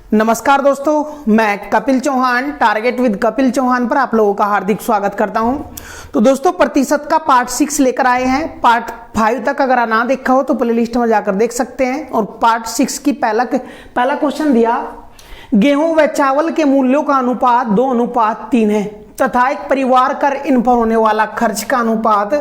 नमस्कार दोस्तों, मैं कपिल चौहान टारगेट विद कपिल चौहान पर आप लोगों का हार्दिक स्वागत करता हूं। तो दोस्तों प्रतिशत का पार्ट 6 लेकर आए हैं। पार्ट 5 तक अगर ना देखा हो तो प्लेलिस्ट में जाकर देख सकते हैं। और पार्ट 6 की पहला क्वेश्चन दिया, गेहूं व चावल के मूल्यों का अनुपात 2:3 है तथा एक परिवार कर इन पर होने वाला खर्च का अनुपात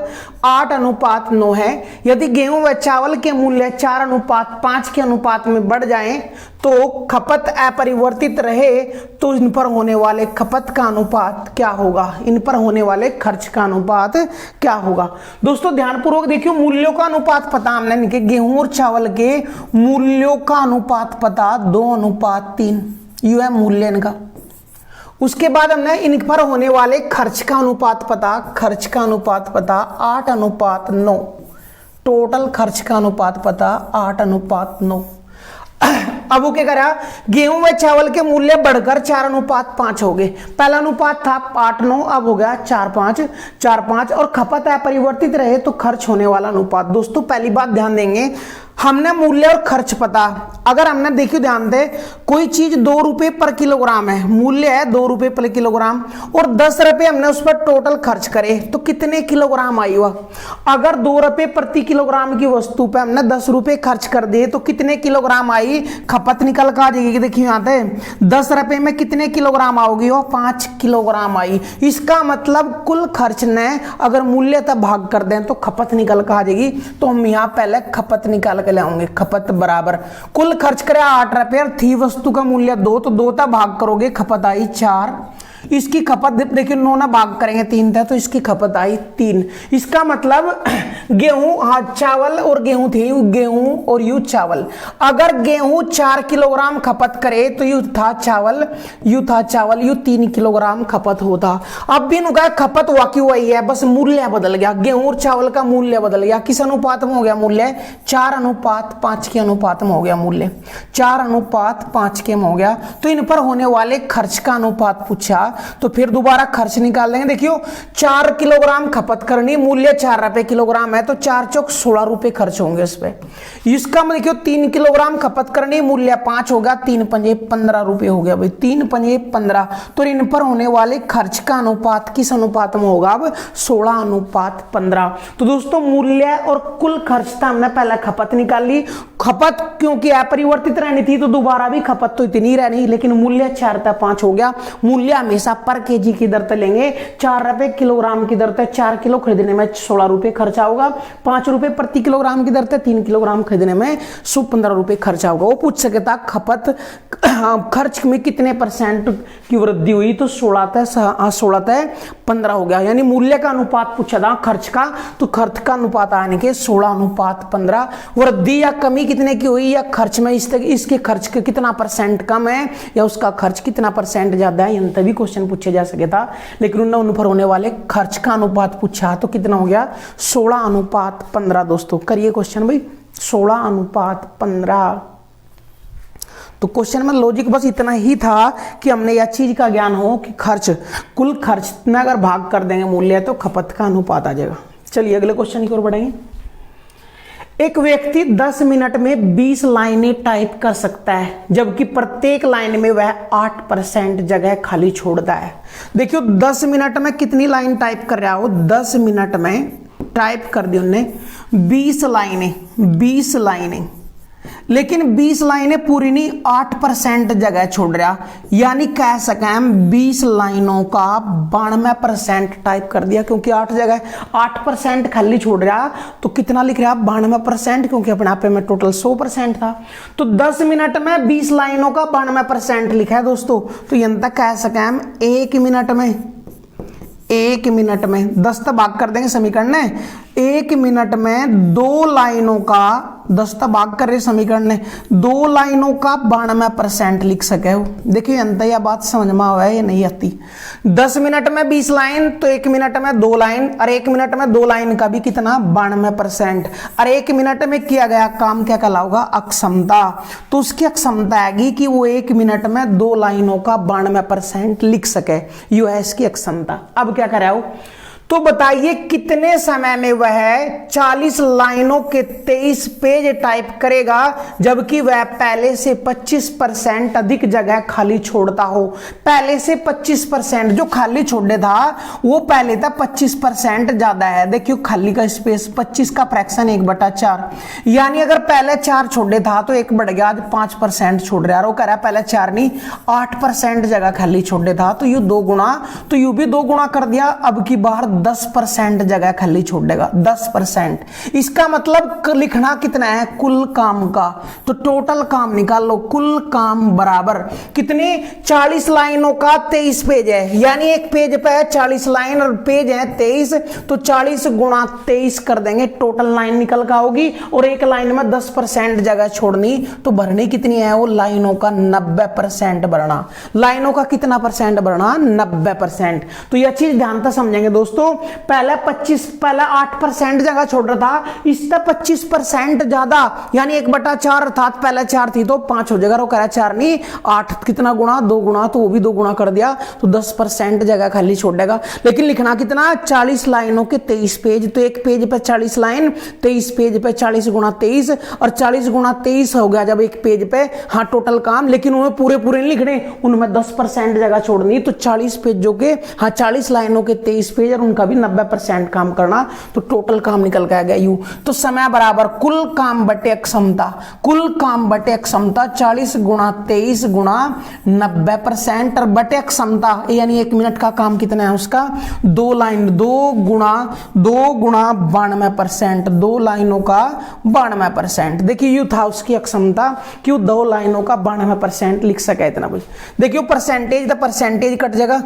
8:9 है। यदि गेहूं व चावल के मूल्य 4:5 के अनुपात में बढ़ जाएं तो खपत अपरिवर्तित रहे तो इन पर होने वाले खपत का अनुपात क्या होगा, इन पर होने वाले खर्च का अनुपात क्या होगा। दोस्तों ध्यानपूर्वक देखियो, मूल्यों का अनुपात पता हमने, गेहूं और चावल के मूल्यों का अनुपात पता 2:3, यू है मूल्य इनका। उसके बाद हमने इन पर होने वाले खर्च का अनुपात पता, खर्च का अनुपात पता 8:9, टोटल खर्च का अनुपात पता 8:9। अब वो क्या करा, गेहूं व चावल के मूल्य बढ़कर 4:5 हो गए। पहला अनुपात था 8:9, अब हो गया 4:5 और खपत अपरिवर्तित रहे तो खर्च होने वाला अनुपात। दोस्तों पहली बात ध्यान देंगे, हमने मूल्य और खर्च पता, अगर हमने देखियो ध्यान दे, कोई चीज 2 रुपए पर किलोग्राम है, मूल्य है 2 रुपए पर किलोग्राम और 10 रुपए हमने उस पर टोटल खर्च करे तो कितने किलोग्राम आई वह। अगर 2 रुपए प्रति किलोग्राम की वस्तु पे हमने 10 रुपए खर्च कर दिए तो कितने किलोग्राम आई, खपत निकल कर आ जाएगी। देखिए यहाँ पे 10 रुपए में कितने किलोग्राम आओगी, वो 5 किलोग्राम आई। इसका मतलब कुल खर्च ने अगर मूल्य तक भाग कर दें तो खपत निकल कर आ जाएगी। तो हम यहाँ पहले खपत निकाल के लाओगे, खपत बराबर कुल खर्च करे 8 रुपए, थी वस्तु का मूल्य 2 तो 2 तक भाग करोगे, खपत आई 4। इसकी खपत देखिए 9 ना भाग करेंगे 3 था तो इसकी खपत आई 3। इसका मतलब गेहूं चावल और गेहूं थी, गेहूं और यू चावल। अगर गेहूं 4 किलोग्राम खपत करे तो यू था चावल, यू 3 किलोग्राम खपत होता। अब भी उनका खपत वाकई वही है, बस मूल्य बदल गया, गेहूं और चावल का मूल्य बदल गया। किस अनुपात में हो गया मूल्य, 4:5 के अनुपात में हो गया मूल्य, 4:5 के में हो गया। तो इन पर होने वाले खर्च का अनुपात पूछा तो फिर दोबारा खर्च निकाल लेंगे। देखियो 4 किलोग्राम खपत करनी, मूल्य 4 रुपए किलोग्राम है तो 4 चौक 16 रुपए खर्च होंगे इस पे। इसका मतलब देखियो 3 किलोग्राम खपत करनी, मूल्य 5 होगा, 3 पंजे 15 रुपए हो गया भाई, 3 पंजे 15। तो इन पर होने वाले खर्च का अनुपात किस अनुपात में होगा, अब 16:15। तो दोस्तों मूल्य और कुल खर्च था, हमने पहले खपत निकाल ली। खपत क्योंकि अपरिवर्तित रहनी थी तो दोबारा भी खपत तो इतनी रहनी, लेकिन मूल्य 4 था 5 हो गया। मूल्य हमेशा पर केजी की दर से लेंगे, 4 रुपए किलोग्राम की दर से 4 किलो खरीदने में 16 रुपए खर्चा होगा, 5 रुपए प्रति किलोग्राम की दर से 3 किलोग्राम खरीदने में 15 रुपए खर्चा होगा। वो पूछ सके था खपत खर्च में कितने % की वृद्धि हुई, तो 16:15 हो गया। यानी मूल्य का अनुपात पूछा था खर्च का, तो खर्च का अनुपात आने के 16:15। वृद्धि या कमी कितने की हुई, या खर्च में इसके खर्च के कितना % कम है या उसका खर्च कितना % ज्यादा है, तभी क्वेश्चन पूछे जा सके था। लेकिन उन्होंने उन पर होने वाले खर्च का अनुपात पूछा तो कितना हो गया, 16:15। दोस्तों करिए क्वेश्चन भाई, 16:15। तो क्वेश्चन में लॉजिक बस इतना ही था कि हमने यह चीज का ज्ञान हो कि खर्च, कुल खर्च में अगर भाग कर देंगे मूल्य तो खपत का अनुपात आ जाएगा। चलिए अगले क्वेश्चन की ओर बढ़ेंगे। एक व्यक्ति 10 मिनट में 20 लाइनें टाइप कर सकता है, जबकि प्रत्येक लाइन में वह 8% जगह खाली छोड़ता है। देखियो 10 मिनट में कितनी लाइन टाइप कर रहा हो, 10 मिनट में टाइप कर दी उन्होंने 20 लाइनें, लेकिन 20 लाइनें पूरी नहीं, 8% जगह छोड़ रहा। यानी कह सके हम 20 लाइनों का 92% टाइप कर दिया, क्योंकि 8 जगह 8% खाली छोड़ रहा। तो कितना लिख रहा 92%, क्योंकि अपने आप में टोटल 100% था। तो 10 मिनट में 20 लाइनों का 92% लिखा है दोस्तों। तो यहां तक कह सके हम 1 मिनट में 10 तक भाग कर देंगे समीकरण ने, 1 मिनट में 2 लाइनों का 10 तक भाग कर रहे समीकरण ने, 2 लाइनों का 92% लिख सके हो। देखिए अंत यह बात समझ में आवा है या नहीं आती। 10 मिनट में 20 लाइन तो 1 मिनट में 2 लाइन, और 1 मिनट में 2 लाइन का भी कितना 92%। और 1 मिनट में किया गया काम क्या कहलाऊगा, अक्षमता। तो उसकी अक्षमता आएगी कि वो 1 मिनट में 2 लाइनों का 92% लिख सके, यू है इसकी अक्षमता। अब क्या कर रहा हो, तो बताइए कितने समय में वह 40 लाइनों के 23 पेज टाइप करेगा जबकि वह पहले से 25% अधिक जगह खाली छोड़ता हो। पहले से 25% जो खाली छोड़े था वो पहले था 25% ज्यादा है। देखियो खाली का स्पेस 25 का फ्रैक्शन 1/4, यानी अगर पहले 4 छोड़े था तो 1 बढ़ गया, आज 5% छोड़ रहा है। वो कह रहा है पहले 4 नहीं 8% जगह खाली छोड़े था, तो यू 2 गुना, तो यू भी 2 गुना कर दिया। अब की बार 10% जगह खाली छोड़ेगा, 10%। इसका मतलब लिखना कितना है कुल काम का, तो टोटल काम निकाल लो। कुल काम बराबर कितने 40 लाइनों का 23 पेज है, यानी एक पेज पे 40 लाइन और पेज है 23, तो 40 गुणा 23 कर देंगे, टोटल लाइन निकल का होगी। और एक लाइन में 10% जगह छोड़नी, तो भरनी कितनी है वो लाइनों का 90% भरना। लाइनों का कितना परसेंट भरना 90%। तो यह चीज ध्यान से समझेंगे दोस्तों। पहले 8% जगह छोड़ रहा था, इससे 25% ज्यादा, यानी 1/4 अर्थात पहले 4 थी तो 5 हो जाएगा। वो कह रहा 4 नहीं 8, कितना गुणा 2 गुणा, तो वो भी 2 गुणा कर दिया, तो 10% जगह खाली छोड़ेगा। लेकिन लिखना कितना 40 लाइनों के 23 पेज, तो एक पेज पे 40 लाइन, 23 पेज पे 40 गुणा 23, और 40 गुणा 23 हो गया जब एक पेज पे। हाँ टोटल काम, लेकिन उन्हें पूरे नहीं लिखने, उनमें 10% जगह छोड़नी। तो 40 पेजों के 40 लाइनों के 23 पेज और उनका भी 90% काम करना, तो टोटल काम निकल के आ गया यू। तो समय बराबर कुल काम बटे क्षमता, कुल काम बटे क्षमता 40 गुणा 23 गुणा 90% और बटे क्षमता, यानी 1 मिनट का काम कितना है उसका 2 लाइन, 2 गुणा 92%, 2 लाइनों का 92%। देखिए यू था उसकी क्षमता, क्यों 2 लाइनों का 92% लिख सके इतना कुछ। देखियो परसेंटेज, तो परसेंटेज कट जाएगा,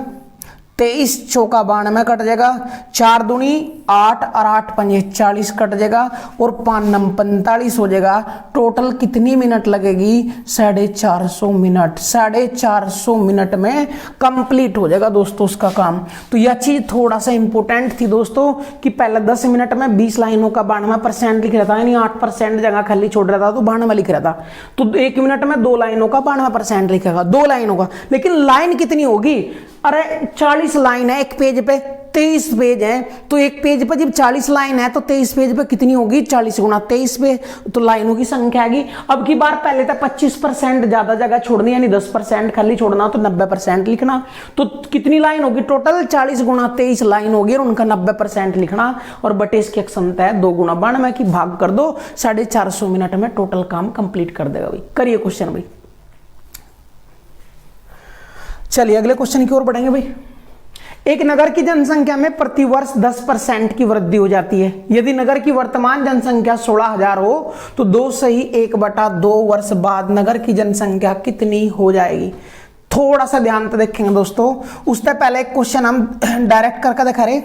23 चौका 92 कट जाएगा, 4 दूनी 8 और 8 पंजे 40 कट जाएगा, और 5 नम 45 हो जाएगा। टोटल कितनी मिनट लगेगी 450 मिनट। 450 मिनट में कंप्लीट हो जाएगा दोस्तों उसका काम। तो यह चीज थोड़ा सा इंपॉर्टेंट थी दोस्तों कि पहले 10 मिनट में 20 लाइनों का 92% लिख रहा था, यानी 8% जगह खाली छोड़ रहा था तो 92 लिख रहा था। तो 1 मिनट में 2 लाइनों का 92% लिखेगा, 2 लाइनों का। लेकिन लाइन कितनी होगी, अरे 40 लाइन है एक पेज पे, 23 पेज है, तो एक पेज पे जब 40 लाइन है तो 23 पेज पे कितनी होगी 40 गुणा 23 पे, तो लाइनों की संख्या आएगी। अब की बार पहले था 25% ज्यादा जगह छोड़नी, यानी 10% खाली छोड़ना, तो 90% लिखना। तो कितनी लाइन होगी टोटल 40 गुणा 23 लाइन होगी, और उनका 90% लिखना, और बटे इसकी क्षमता है 2 गुणा 92 की, भाग कर दो, 450 मिनट में टोटल काम कंप्लीट कर देगा भाई। करिए क्वेश्चन भाई। चलिए अगले क्वेश्चन की ओर बढ़ेंगे भाई। एक नगर की जनसंख्या में प्रतिवर्ष 10% की वृद्धि हो जाती है। यदि नगर की वर्तमान जनसंख्या 16,000 हो तो 2 से ही 1/2 वर्ष बाद नगर की जनसंख्या कितनी हो जाएगी। थोड़ा सा ध्यान से देखेंगे दोस्तों। उससे पहले एक क्वेश्चन हम डायरेक्ट करके दिखा रहे,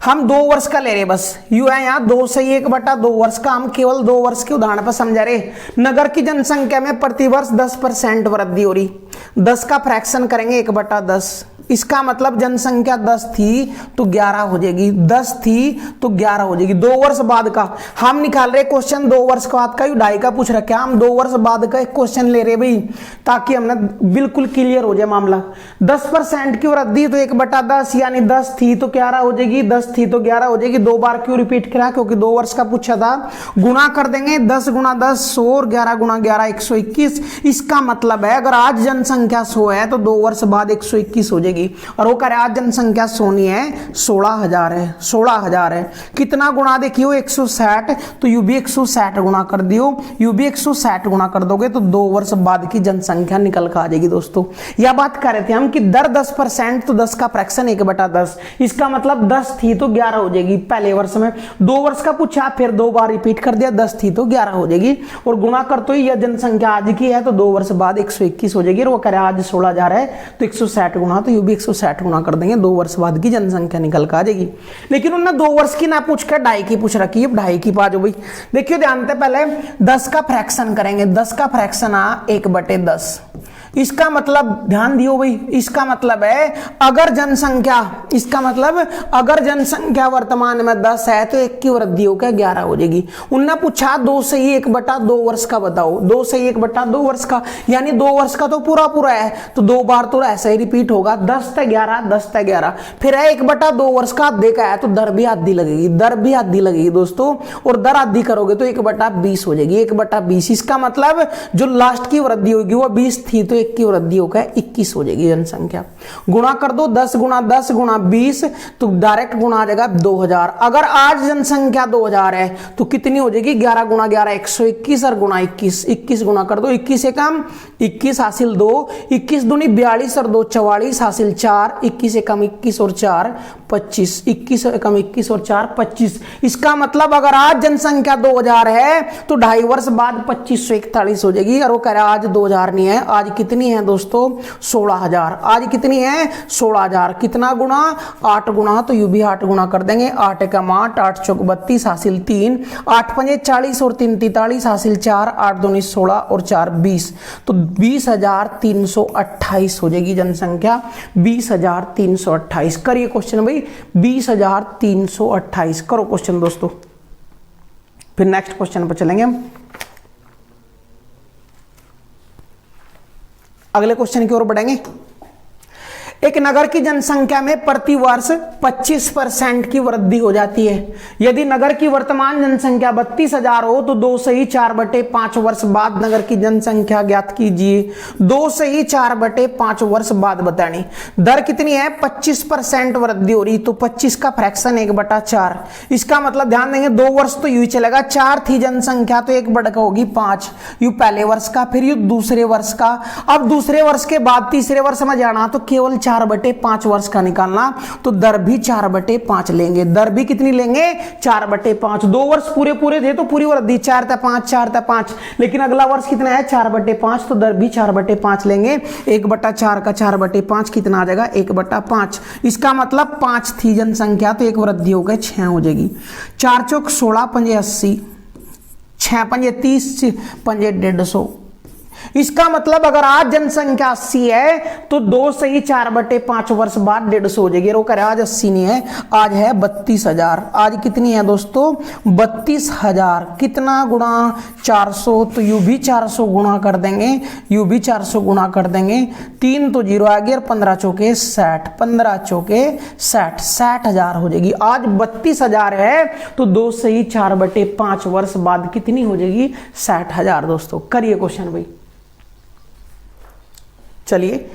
हम 2 वर्ष का ले रहे, बस यू है यहाँ 2 से 1/2 वर्ष का, हम केवल 2 वर्ष के उदाहरण पर समझा रहे। नगर की जनसंख्या में प्रतिवर्ष 10% वृद्धि हो रही, 10 का फ्रैक्शन करेंगे 1/10, इसका मतलब जनसंख्या 10 थी तो 11 हो जाएगी, 10 थी तो 11 हो जाएगी। 2 वर्ष बाद का हम निकाल रहे क्वेश्चन, 2 वर्ष बाद का 2.5 का पूछ रखा है, हम 2 वर्ष बाद का एक क्वेश्चन ले रहे भाई, ताकि हमने बिल्कुल क्लियर हो जाए मामला। 10% की वृद्धि तो 1/10, यानी 10 थी तो 11 हो जाएगी, 10 थी तो 11 हो जाएगी। 2 बार क्यों रिपीट करा, क्योंकि 2 वर्ष का पूछा था। गुना कर देंगे, 10 गुणा 10 100 और 11 गुणा 11 121। इसका मतलब है अगर आज जनसंख्या 100 है तो 2 वर्ष बाद 121 हो जाएगी। और वो कह रहे आज जनसंख्या सोनी है 16,000 है, 16,000 है। कितना गुणा देखियो 160, तो यू भी 160 गुणा कर दियो, यू भी 160 गुणा कर दोगे तो 2 वर्ष बाद की जनसंख्या निकल कर आ जाएगी दोस्तों। यह बात कर रहे थे हम कि दर 10%, तो 10 का फ्रैक्शन 1/10, इसका मतलब 10 थी तो 11 हो जाएगी पहले वर्ष में। 2 वर्ष का पूछा, फिर 2 बार रिपीट कर दिया, 10 थी तो 11 हो जाएगी, और गुणा कर तो यह जनसंख्या आज की है तो 2 वर्ष बाद 121 हो जाएगी। और वो कह रहे आज 16,000 है तो 160 गुणा, तो यू भी 160 गुणा कर देंगे, 2 वर्ष बाद की जनसंख्या निकल कर आ जाएगी। लेकिन उन्होंने 2 वर्ष की ना पूछ कर 2.5 की पूछ रखी है, 2.5 की पा जो भाई। देखियो ध्यान से पहले 10 का फ्रैक्शन करेंगे, 10 का फ्रैक्शन आ 1/10, इसका मतलब ध्यान दियो भाई, इसका मतलब है अगर जनसंख्या, इसका मतलब अगर जनसंख्या वर्तमान में 10 है तो 1 की वृद्धि होकर 11 हो जाएगी। उनने पूछा 2 से ही 1/2 वर्ष का बताओ, 2 से ही 1/2 वर्ष का, यानी 2 वर्ष का तो पूरा पूरा है, तो 2 बार तो ऐसा ही रिपीट होगा, 10 से 11, 10 से 11, फिर है 1/2 वर्ष का आधे का है, तो दर भी आधी लगेगी, दर भी आधी लगेगी दोस्तों, और दर आधी करोगे तो 1/20 हो जाएगी, 1/20। इसका मतलब जो लास्ट की वृद्धि होगी वो 20 थी, तो 1 की वृद्धि होकर 21 हो जाएगी जनसंख्या। गुणा कर दो 10 गुणा 10 गुणा 20, तो डायरेक्ट गुणा आ जाएगा 2000। अगर आज जनसंख्या 2000 है तो कितनी हो जाएगी, 11 गुणा 11 121, और गुणा 21, 21 गुणा कर दो, 21 से कम 21 हासिल 2, 21 दूनी 42 और 2 44 हासिल 4, 21 से कम 21 और 4 25, 21 से कम 21 और 4 25। इसका मतलब अगर आज जनसंख्या 2000 है तो 2.5 वर्ष बाद 2541 हो जाएगी। और वो कह रहा है आज 2000 नहीं है, आज कितनी है दोस्तों, 16000। आज कितनी है, 16000। कितना गुणा, 8 गुणा, तो यू भी 8 गुणा कर देंगे, 8 एकम 8, 8 चौक 32 हासिल 3, 8 पंजे 40 और 3 43 हासिल 4, 8 दूनी 16 और 4 20, तो 20,328 हो जाएगी जनसंख्या, 20,328। करिए क्वेश्चन भाई, 20,328 करो क्वेश्चन दोस्तों। फिर नेक्स्ट क्वेश्चन पर चलेंगे हम, अगले क्वेश्चन की ओर बढ़ेंगे। एक नगर की जनसंख्या में प्रति वर्ष 25% की वृद्धि हो जाती है। यदि नगर की वर्तमान जनसंख्या 32,000 हो तो 2 से ही 4/5 वर्ष बाद नगर की जनसंख्या ज्ञात कीजिए। 2 से ही 4/5 वर्ष बाद बतानी। दर कितनी है, 25% वृद्धि हो रही, तो 25 का फ्रैक्शन 1/4। इसका मतलब ध्यान देंगे 2 वर्ष तो यूं ही चलेगा, 4 थी जनसंख्या तो 1 बढ़कर होगी 5, यू पहले वर्ष का, फिर यू दूसरे वर्ष का। अब दूसरे वर्ष के बाद तीसरे वर्ष में जाना तो केवल 4/5 वर्ष का निकालना, तो दर भी 4/5 लेंगे। दर भी कितनी लेंगे, 4/5। 2 वर्ष पूरे पूरे थे तो पूरी वृद्धि 4 था 5, 4 था 5, लेकिन अगला वर्ष कितना है, 4/5, तो दर भी 4/5 लेंगे। 1/4 का 4/5 कितना आ जाएगा, 1/5। इसका मतलब 5 थी जनसंख्या तो 1 वृद्धि हो गई 6 हो जाएगी। 4 चौक 16 पंजे 80, 6 पंजे 30 पंजे 150। इसका मतलब अगर आज जनसंख्या 80 है तो 2 से ही 4/5 वर्ष बाद 150 हो जाएगी। रोक आज 80 नहीं है, आज है 32,000। आज कितनी है दोस्तों, 32,000। कितना गुणा 400, तो यू भी 400 गुणा कर देंगे, यू भी 400 गुणा कर देंगे। 3 तो 0 आ गया, 15 चौके 60, 15 चौके 60, 60,000 हो जाएगी। आज 32,000 है तो 2 से ही 4/5 वर्ष बाद कितनी हो जाएगी, 60,000 दोस्तों। करिए क्वेश्चन भाई। चलिए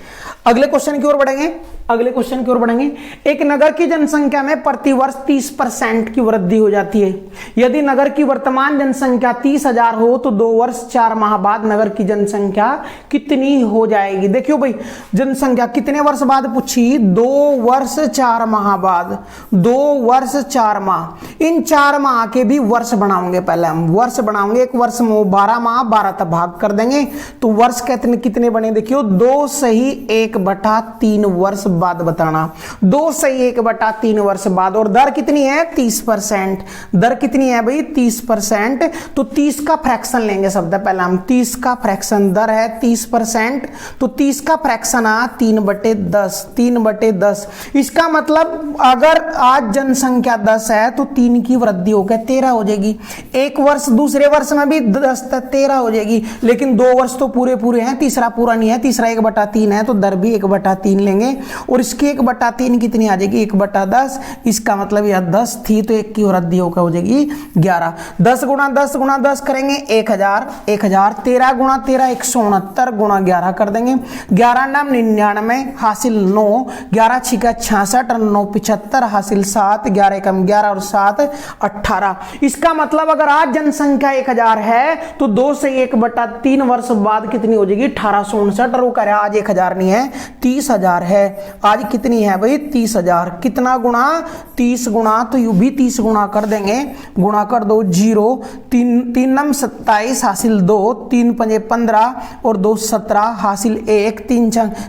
अगले क्वेश्चन की ओर बढ़ेंगे, अगले क्वेश्चन की ओर बढ़ेंगे। एक नगर की जनसंख्या में प्रति वर्ष 30% की वृद्धि हो जाती है। यदि नगर की वर्तमान जनसंख्या 30,000 हो तो 2 वर्ष 4 माह बाद नगर की जनसंख्या कितनी हो जाएगी। देखियो भाई, जनसंख्या कितने वर्ष बाद पूछी, 2 वर्ष 4 माह बाद, 2 वर्ष 4 माह। इन 4 माह के भी वर्ष बनाओगे, पहले हम वर्ष बनाओगे। एक वर्ष में 12 माह, 12 तक भाग कर देंगे तो वर्ष कितने बने, देखियो 2 से ही 1/3 वर्ष बाद बताना। 2 से ही 1/3 वर्ष बाद। और दर कितनी है, 30%। दर कितनी है भाई, 30%। तो 30 का फ्रैक्शन लेंगे सबसे पहले हम, 30 का फ्रैक्शन। दर है 30%, तो 30 का फ्रैक्शन आ 3/10, 3/10। इसका मतलब अगर आज जनसंख्या 10 है तो 3 की वृद्धि होकर 13 हो जाएगी। एक वर्ष दूसरे वर्ष में भी 10 तक 13 हो जाएगी, लेकिन 2 वर्ष तो पूरे पूरे हैं, तीसरा पूरा नहीं है, तीसरा 1/3 है, तो दर भी 1/3 लेंगे। और इसकी 1/3 कितनी आ जाएगी, 1/10। इसका मतलब यह 10 थी तो 1 की वृद्धि होकर हो जाएगी 11। 10 गुणा 10 गुणा 10 करेंगे 1000, 1000। 13 गुणा 13 169 गुणा 11 कर देंगे। 11 नाम 99 हासिल 9, 11 छिका 66 और 9 75 हासिल 7, 11 कम 11 और 7 18। इसका मतलब अगर आज जनसंख्या 1000 है तो 2 से 1/3 वर्ष बाद कितनी हो जाएगी, 1859। और वो कह रहा है आज 1000 नहीं है, 30,000 है। आज कितनी है भाई 30,000। कितना गुणा 30 गुणा, तो यू भी 30 गुणा कर देंगे, गुणा कर दो 0, 3 नम 27 हासिल 2, 3 पंजे 15 और 2 17 हासिल 1,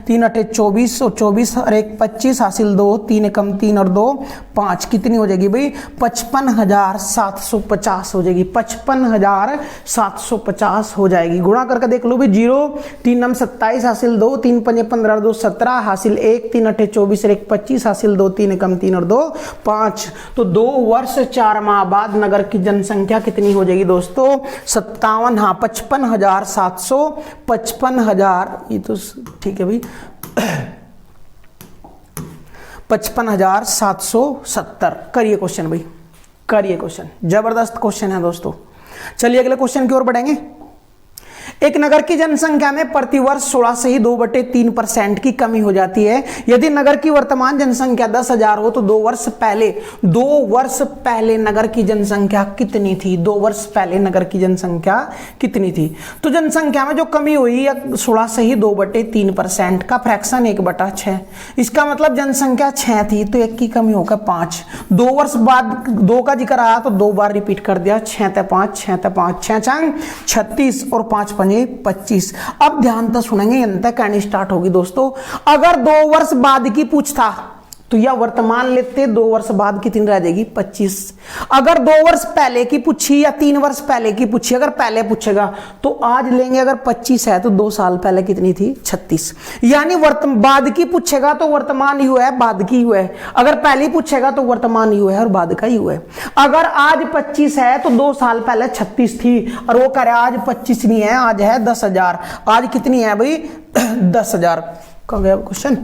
3 अठे 24 और 24 और 1 25 हासिल 2, 3 कम 3 और 2 5, कितनी हो जाएगी भाई 55,750 हो जाएगी, 55,750 हो जाएगी। गुणा करके देख लो भाई 0, 3 नम 27 हासिल 2, 3 पंजे 15 और 2 17 हासिल 1, 3 अठे 24 और 1 25 हासिल 2, 3 कम 3 और 2 5। तो 2 वर्ष 4 माह बाद नगर की जनसंख्या कितनी हो जाएगी दोस्तों 57, हाँ 55,700, 55,000, ये तो ठीक है भाई 55,770। करिए क्वेश्चन भाई, करिए क्वेश्चन, जबरदस्त क्वेश्चन है दोस्तों। चलिए अगले क्वेश्चन की ओर बढ़ेंगे। एक नगर की जनसंख्या में प्रतिवर्ष 16 से ही 2/3% की कमी हो जाती है। यदि नगर की वर्तमान जनसंख्या 10,000 हो तो 2 वर्ष पहले नगर की जनसंख्या कितनी थी? 2 वर्ष पहले नगर की जनसंख्या कितनी थी? तो जनसंख्या में जो कमी हुई 16 से ही 2/3% का फ्रैक्शन 1/6। इसका मतलब जनसंख्या 6 थी तो 1 की कमी होकर 5। 2 वर्ष बाद 2 का जिक्र आया तो 2 बार रिपीट कर दिया, 6 ते 5, 6 ते 5, 6 छंग 36 और 5 पंजे 25। अब ध्यान से सुनेंगे, अंत कहनी स्टार्ट होगी दोस्तों। अगर 2 वर्ष बाद की पूछता तो यह वर्तमान लेते, 2 वर्ष बाद कितनी रह जाएगी 25। अगर 2 वर्ष पहले की पूछी या 3 वर्ष पहले की पूछी, अगर पहले पूछेगा तो आज लेंगे, अगर 25 है तो 2 साल पहले कितनी थी 36। यानी बाद की पूछेगा तो वर्तमान ही हुआ है, बाद की हुआ है। अगर पहले पूछेगा तो वर्तमान ही हुआ है और बाद का ही हुआ है। अगर आज 25 है तो 2 साल पहले 36 थी, और वो कह रहा है आज 25 नहीं है, आज है 10,000। आज कितनी है भाई 10,000 का गया क्वेश्चन।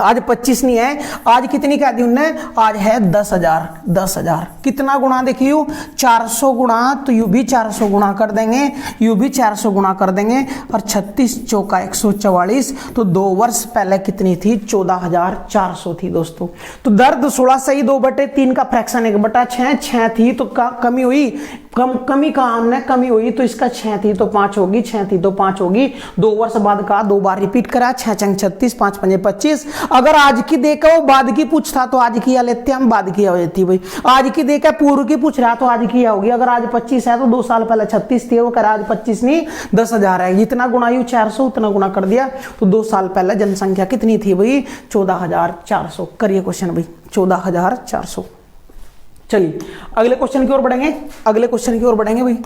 आज 25 नहीं है, आज कितनी कह दी उनने, आज है 10,000। 10,000 कितना गुणा देखियो 400 गुणा, तो यू भी 400 गुणा कर देंगे, यू भी 400 गुणा कर देंगे, और 36 चौका 144। तो 2 वर्ष पहले कितनी थी 14,400 थी दोस्तों। तो दर्द 16 से ही 2/3 का फ्रैक्शन 1/6, 6 थी तो कमी हुई, कमी कहा हमने, कमी हुई तो इसका 6 थी तो 5 होगी, 6 थी तो 5 होगी। 2 वर्ष बाद का 2 बार रिपीट करा, 6 छंग 36, 5 पंजे 25। अगर आज की देखा वो बाद की पूछता तो आज की या लेते हम, बाद की हो जाती भाई। आज की देखा पूर्व की पूछ रहा तो आज की होगी। अगर आज 25 है तो 2 साल पहले 36 थी, वो कर आज 25 नहीं 10,000 है। जितना गुणा यू 400 उतना गुणा कर दिया, तो 2 साल पहले जनसंख्या कितनी थी भाई 14,400। करिए क्वेश्चन भाई 14,400। चलिए अगले क्वेश्चन की ओर बढ़ेंगे, अगले क्वेश्चन की ओर बढ़ेंगे भाई।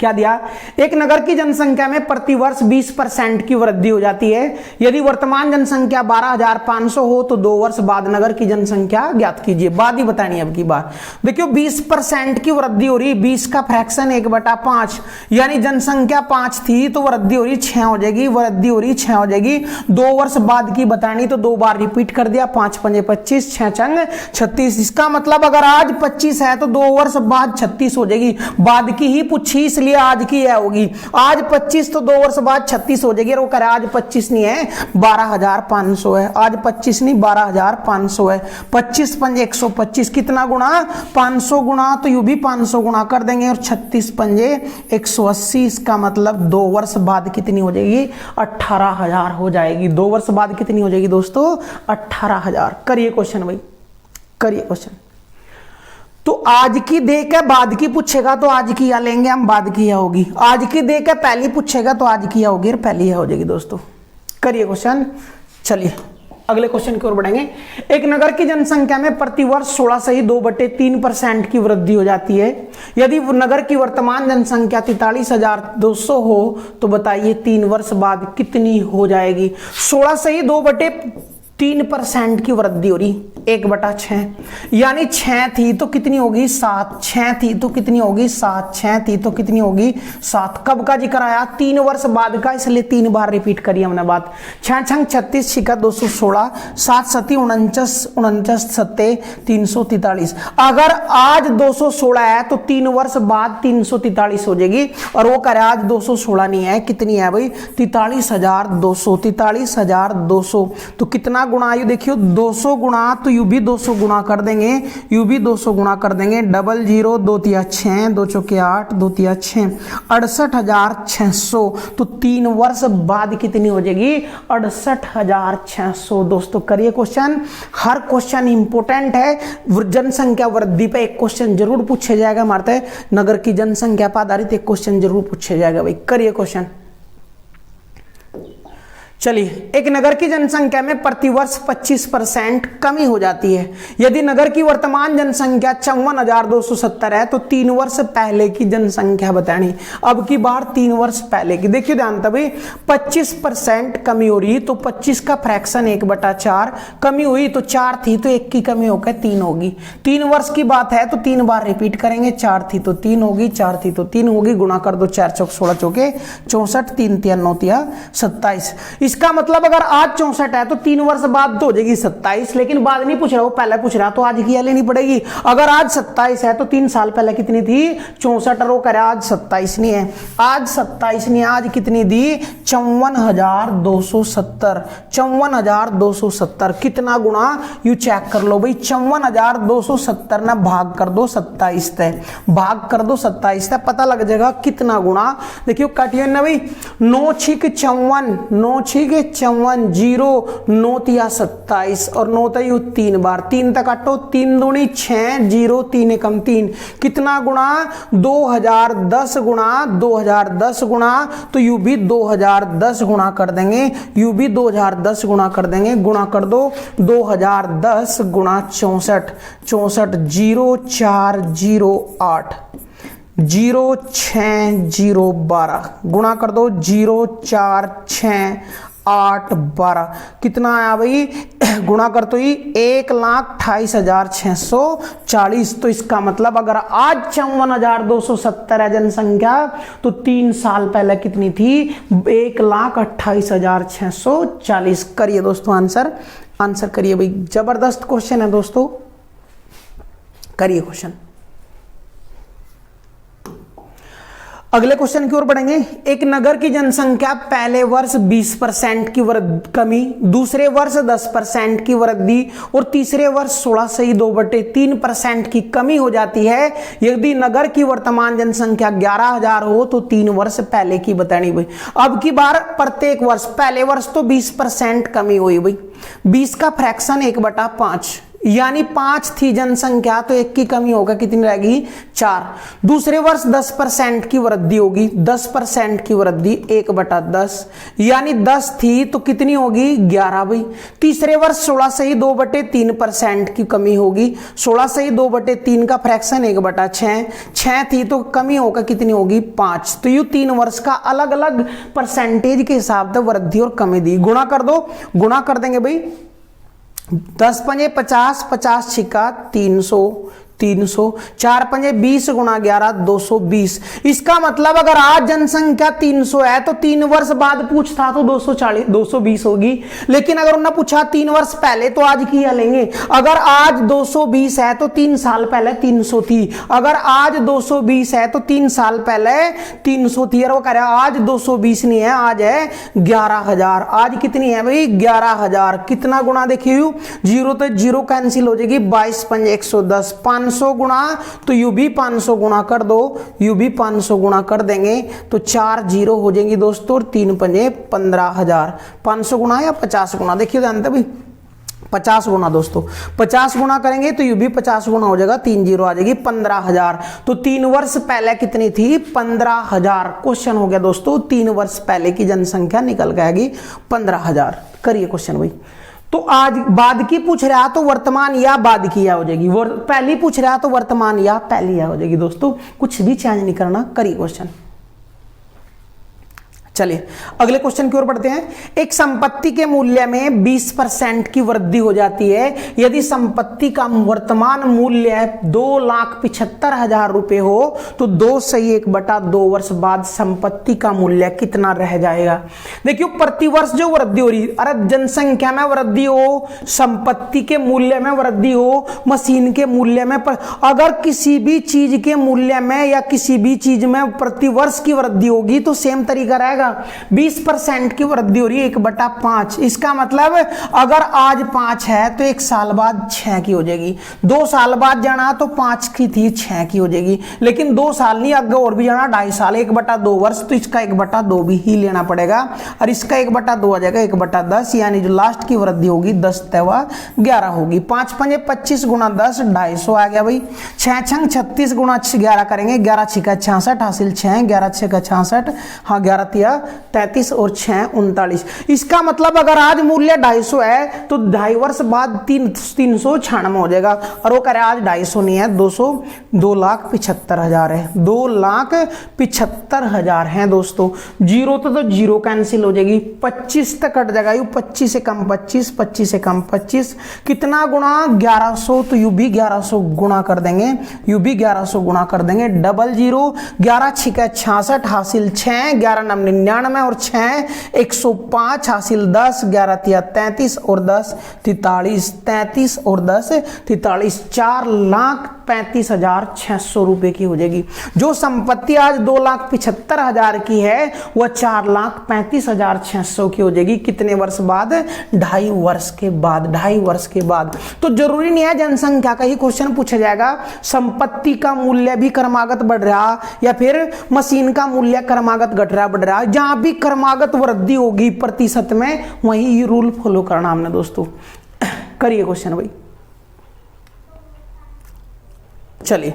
क्या दिया, एक नगर की जनसंख्या में प्रतिवर्ष 20% की वृद्धि हो जाती है। यदि वर्तमान जनसंख्या 12,500 हो तो 2 वर्ष बाद नगर की जनसंख्या ज्ञात कीजिए। बाद ही बतानी अब की बार। देखियो 20% की वृद्धि हो रही, 20 का फ्रैक्शन 1/5, यानी जनसंख्या 5 थी तो वृद्धि हो रही 6 हो जाएगी, वृद्धि हो रही 6 हो जाएगी। 2 वर्ष बाद की बतानी तो 2 बार रिपीट कर दिया, 5 पंजे 25, 6 छंग 36। इसका मतलब अगर आज 25 है तो 2 वर्ष बाद 36 हो जाएगी, बाद की ही पूछी इसलिए आज की है होगी। आज 25 तो 2 वर्ष बाद 36 हो जाएगी। वो कह रहा है आज 25 नहीं है 12,500 है, आज 25 नहीं 12,500 है। 25 पंजे 125, कितना गुणा 500 गुणा, तो यू भी 500 गुणा कर देंगे, और 36 पंजे 180। इसका मतलब 2 वर्ष बाद कितनी हो जाएगी 18,000 हो जाएगी। 2 वर्ष बाद कितनी हो जाएगी दोस्तों 18,000। करिए क्वेश्चन भाई, करिए क्वेश्चन। तो आज की दे के बाद की पूछेगा तो आज की या लेंगे हम, बाद की या होगी। आज की दे के पहली पूछेगा तो आज की या होगी और पहली या हो जाएगी दोस्तों। करिए क्वेश्चन। चलिए अगले क्वेश्चन की ओर बढ़ेंगे। एक नगर की जनसंख्या में प्रतिवर्ष 16 से ही 2/3% की वृद्धि हो जाती है। यदि नगर की वर्तमान जनसंख्या 43,200 हो तो बताइए 3 वर्ष बाद कितनी हो जाएगी। 16 से ही 2/3% की वृद्धि हो रही, 1/6, यानी 6 थी तो कितनी होगी 7, 6 थी तो कितनी होगी 7, 6 थी तो कितनी होगी 7। कब का जिक्र आया 3 वर्ष बाद का, इसलिए 3 बार रिपीट करी हमने बात। 6 छंग 36, छिका 216, 7 सती 49, 49 सत्ते 343। अगर आज 216 है तो 3 वर्ष बाद 343 हो जाएगी, और वो कह रहा है आज 216 नहीं है, कितनी है भाई 43,200, 43,200। तो कितना गुणा आयु देखियो 200 गुणा, तो यू भी 200 गुणा कर देंगे, यू भी 200 गुणा कर देंगे, 00 2 तिया 6, 2 चौके 8, 2 तिया 6, 68,600। तो 3 वर्ष बाद कितनी हो जाएगी? 68,600। दोस्तों करिए क्वेश्चन, हर क्वेश्चन इंपोर्टेंट है। जनसंख्या वृद्धि पे एक क्वेश्चन जरूर पूछा जाएगा हमारे नगर की जनसंख्या पर आधारित एक क्वेश्चन जरूर पूछा जाएगा भाई। करिए क्वेश्चन। चलिए, एक नगर की जनसंख्या में प्रतिवर्ष 25% कमी हो जाती है। यदि नगर की वर्तमान जनसंख्या 54,270 है तो 3 वर्ष पहले की जनसंख्या बतानी। अब की बार 3 वर्ष पहले की, देखिए ध्यान तभी 25% कमी हो रही, तो 25 का फ्रैक्शन 1/4 कमी हुई, तो 4 थी तो 1 की कमी होकर 3 होगी। 3 वर्ष की बात है तो 3 बार रिपीट करेंगे, 4 थी तो 3 होगी, 4 थी तो 3 होगी, गुणा कर दो, 4 चौक 16 चौके 64, 3 तिया 9 तिया 27। इसका मतलब अगर आज 64 है तो 3 वर्ष बाद तो हो जाएगी 27, लेकिन बाद नहीं पूछ रहा, वो पहले पूछ रहा, तो आज की लेनी पड़ेगी। अगर आज 27 है तो 3 साल पहले कितनी थी? 64, और वो कह रहा आज 27 नहीं है, आज 27 नहीं है, आज कितनी दी? 54,270। 54,270 कितना गुणा? यू चेक कर लो भाई, 54,270 ना भाग कर दो 27 तय, भाग कर दो 27 तय, पता लग जाएगा कितना गुणा। देखियो काटिए ना भाई, 9 6 54, 9 6 54, 0 9 तिया 27 और 9 तयु 3 बार, 3 तक काटो, 3 दूनी 6, 0 3 एकम 3, कितना गुणा? 2010 गुणा 2010 गुणा, तो यू भी 2010 गुणा कर देंगे, यू भी 2010 गुणा कर देंगे, गुणा कर दो 2010 गुणा 64, 64 0408 06012 गुणा कर दो 046,812 कितना आया भाई? गुणा कर तो ही 1,28,640। तो इसका मतलब अगर आज 54,270 है जनसंख्या तो 3 साल पहले कितनी थी? 1,28,640। करिए दोस्तों आंसर, आंसर करिए भाई, जबरदस्त क्वेश्चन है दोस्तों, करिए क्वेश्चन। अगले क्वेश्चन की ओर बढ़ेंगे। एक नगर की जनसंख्या पहले वर्ष 20% की कमी, दूसरे वर्ष 10% की वृद्धि और तीसरे वर्ष 16.2/3% की कमी हो जाती है। यदि नगर की वर्तमान जनसंख्या 11,000 हो तो 3 वर्ष पहले की बतानी भाई। अब की बार प्रत्येक वर्ष, पहले वर्ष तो 20% कमी हुई भाई, 20 का फ्रैक्शन 1/5 यानी 5 थी जनसंख्या, तो 1 की कमी होगा, कितनी रहेगी? 4। दूसरे वर्ष 10% की वृद्धि होगी, 10% की वृद्धि 1/10 यानी 10 थी तो कितनी होगी? 11 भाई। तीसरे वर्ष 16.2/3% की कमी होगी, 16.2/3 का फ्रैक्शन 1/6, 6 थी तो कमी होगा, कितनी होगी? 5। तो ये 3 वर्ष का अलग अलग परसेंटेज के हिसाब से वृद्धि और कमी दी। गुणा कर दो, गुणा कर देंगे भाई, 10 पंजे 50, 50 छिका 300, 300, 4 पंजे 20 गुणा 11 220। इसका मतलब अगर आज जनसंख्या 300 है तो 3 वर्ष बाद पूछता तो 240 220 होगी, लेकिन अगर उन्होंने पूछा 3 वर्ष पहले तो आज की लेंगे। अगर आज 220 है तो 3 साल पहले 300 थी, अगर आज 220 है तो 3 साल पहले 300 थी, और वो कह रहा है आज 220 नहीं है, आज है 11,000। आज कितनी है भाई? 11,000। कितना गुणा? देखिए 0 तो 0 कैंसिल हो जाएगी, 22 पंजे 110, 500 गुणा, तो यू भी 500 गुणा कर दो, यू भी 500 गुणा कर देंगे तो 4 0 हो जाएंगी दोस्तों, और 3 पंजे 15,000। 500 गुणा या 50 गुणा? देखिए जानते भाई 50 गुणा दोस्तों, 50 गुणा करेंगे तो यू भी 50 गुणा हो जाएगा, 3 0 आ जाएगी 15,000। तो 3 वर्ष पहले कितनी थी? 15,000। क्वेश्चन हो गया दोस्तों, 3 वर्ष पहले की जनसंख्या निकल गएगी 15,000। करिए क्वेश्चन भाई। तो आज बाद की पूछ रहा तो वर्तमान या बाद की या हो जाएगी, पहली पूछ रहा तो वर्तमान या पहली या हो जाएगी दोस्तों, कुछ भी चेंज नहीं करना। करिए क्वेश्चन। चलिए अगले क्वेश्चन की ओर बढ़ते हैं। एक संपत्ति के मूल्य में 20% की वृद्धि हो जाती है यदि संपत्ति का वर्तमान मूल्य 2,75,000 रुपए हो तो 2/1/2 वर्ष बाद संपत्ति का मूल्य कितना रह जाएगा। देखियो प्रतिवर्ष जो वृद्धि हो रही, अरे जनसंख्या में वृद्धि हो, संपत्ति के मूल्य में वृद्धि हो, मशीन के मूल्य में, अगर किसी भी चीज के मूल्य में या किसी भी चीज में प्रतिवर्ष की वृद्धि होगी तो सेम तरीका रहेगा। जाएगा। 20% की वृद्धि हो रही है 1/5। इसका मतलब अगर आज 5 है तो 1 साल बाद 6 की हो जाएगी। 2 साल बाद जाना तो 5 की थी 6 की हो जाएगी। लेकिन 2 साल नहीं, आगे और भी जाना 2.5 साल, 1/2 वर्ष, तो इसका 1/2 भी ही लेना पड़ेगा और इसका 1/2 आ जाएगा 1/10, यानी जो लास्ट की वृद्धि होगी 10 तेवा 11 होगी। 5 पंजे 25 गुणा 10 250 आ गया भाई। 6 छंग 36 गुणा 11 करेंगे, 11 छिका 66 हासिल 6, 11 छिका 66, हाँ 11 तिया 33 और 6 39। इसका मतलब अगर आज मूल्य 250 है तो 2.5 वर्ष बाद 396 हो जाएगा। और वो कह रहे आज 250 नहीं है, 2,75,000 है, 2,75,000 है दोस्तों। जीरो तो जीरो कैंसिल हो जाएगी, 25 तक कट जाएगा। यू 25 से कम 25, 25 से कम 25, कितना गुणा 1100, तो यू भी 1100 गुणा कर देंगे, यू भी 1100 गुणा कर देंगे। 00, 11 छिका 66 हासिल 6, 11 नम 99 और 6 105 हासिल 10, 11 तिया 33 और 10 43, 33 और 10 43, 4,35,600 रुपए की हो जाएगी। जो संपत्ति आज 2,75,000 की है वह 4,35,600 की हो जाएगी। कितने वर्ष बाद? 2.5 वर्ष के बाद, 2.5 वर्ष के बाद। तो जरूरी नहीं है जनसंख्या का ही क्वेश्चन पूछा जाएगा, संपत्ति का मूल्य भी क्रमागत बढ़ रहा या फिर मशीन का मूल्य क्रमागत घट रहा बढ़ रहा, जहां भी क्रमागत वृद्धि होगी प्रतिशत में वही रूल फॉलो करना हमने दोस्तों। करिए क्वेश्चन भाई। चलिए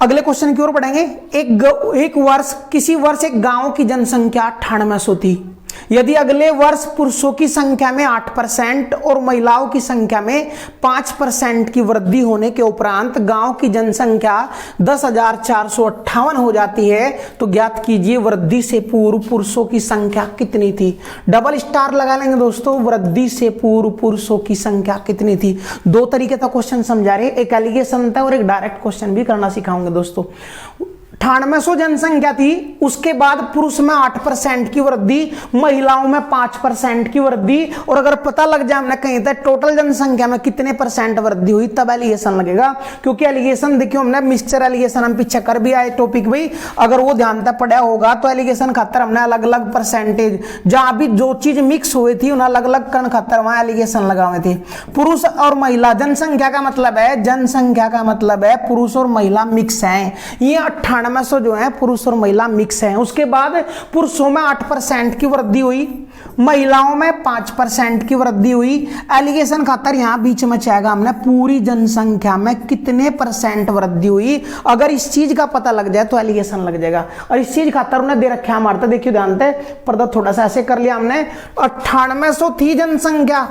अगले क्वेश्चन की ओर बढ़ेंगे। एक वर्ष, किसी वर्ष एक गांव की जनसंख्या 9800 थी। यदि अगले वर्ष पुरुषों की संख्या में 8% और महिलाओं की संख्या में 5% की वृद्धि होने के उपरांत गांव की जनसंख्या 10,458 हो जाती है, तो ज्ञात कीजिए वृद्धि से पूर्व पुरुषों की संख्या कितनी थी। डबल स्टार लगा लेंगे दोस्तों, वृद्धि से पूर्व पुरुषों की संख्या कितनी थी। 2 तरीके का क्वेश्चन समझा रहे, एक एलिगेशन था और एक डायरेक्ट क्वेश्चन भी करना सिखाऊंगे दोस्तों। 9800 जनसंख्या थी, उसके बाद पुरुष में 8% की वृद्धि, महिलाओं में 5% की वृद्धि, और अगर पता लग जाए हमने कहीं तक टोटल जनसंख्या में कितने % वृद्धि हुई तब एलिगेशन लगेगा। क्योंकि एलिगेशन देखियो हमने मिक्सचर एलिगेशन हम पीछे कर भी आए टॉपिक भाई, अगर वो ध्यान तक पड़ा होगा तो एलिगेशन खातर हमने अलग अलग परसेंटेज, जहां भी जो चीज मिक्स हुई थी उन्हें अलग अलग कण खातर वहां एलिगेशन लगाए थे। पुरुष और महिला जनसंख्या का मतलब है, जनसंख्या का मतलब है पुरुष और महिला मिक्स हैं। ये 9800 जो है पुरुष और महिला मिक्स हैं। उसके बाद पुरुषों में 8% की वृद्धि हुई, महिलाओं में 5% की वृद्धि हुई। एलिगेशन खातर यहां बीच में चाहेगा हमने पूरी जनसंख्या में कितने % वृद्धि हुई। अगर इस चीज का पता लग जाए तो एलिगेशन लग जाएगा। और इस चीज खातर उन्हें दे रखा है हमारे, देखिए ध्यान से पर्दा थोड़ा सा ऐसे कर लिया हमने। 9800 थी जनसंख्या,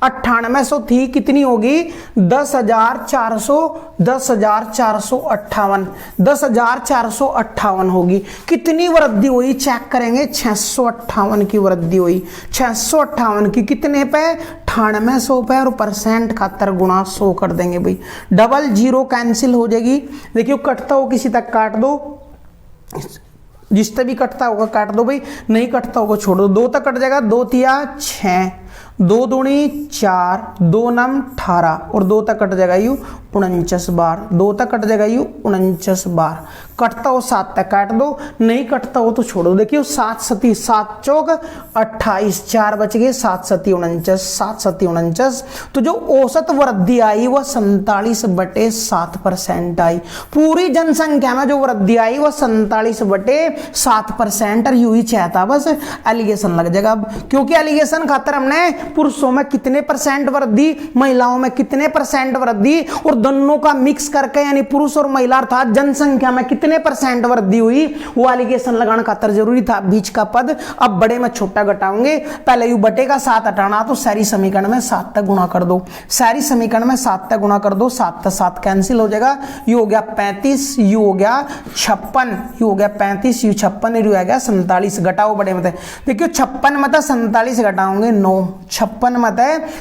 9800 थी, कितनी होगी 10,458 होगी। कितनी वृद्धि हुई चेक करेंगे, 658 की वृद्धि हुई। 658 की कितने पे? 9800 पे, और परसेंट खातर गुणा 100 कर देंगे भाई। 00 कैंसिल हो जाएगी। देखियो कटता हो किसी तक काट दो, जिससे भी कटता होगा काट दो भाई, नहीं कटता होगा छोड़ दो। 2 तक कट जाएगा, 2 तिया 6, 2 दूनी 4, 2 नम 18 और 2 तक कट जाएगा यू 49 बार। 2 तक कट जाएगा यू 49 बार। कटता हो 7 तक काट दो, नहीं कटता हो तो छोड़ो। देखियो 7 सती 7 चौक 28, 4 बच गए, 7 सती 49, 7 सती 49। तो जो औसत वृद्धि आई वह 47/7% आई। पूरी जनसंख्या में जो वृद्धि आई वह 47/7%। और यू ही चाहता बस एलिगेशन लग जाएगा। क्योंकि एलिगेशन खातर हमने पुरुषों में कितने % वृद्धि, महिलाओं में कितने % वृद्धि, और दोनों का मिक्स करके यानी पुरुष और महिला अर्थात जनसंख्या में कितने % वृद्धि हुई वो एलिगेशन लगाना खातर जरूरी था। बीच का पद अब बड़े में छोटा घटाओगे, पहले यू बटे का 7 हटाना तो सारी समीकरण में 7 तक गुणा कर दो, सारी समीकरण में 7 तक गुणा कर दो। 7 तक 7 कैंसिल हो जाएगा, यू हो गया 35, यू हो गया 56, यू हो गया 35, यू 56, यू आ गया 47। घटाओ बड़े में, देखियो 56 में 47 घटाओगे 9, 56 में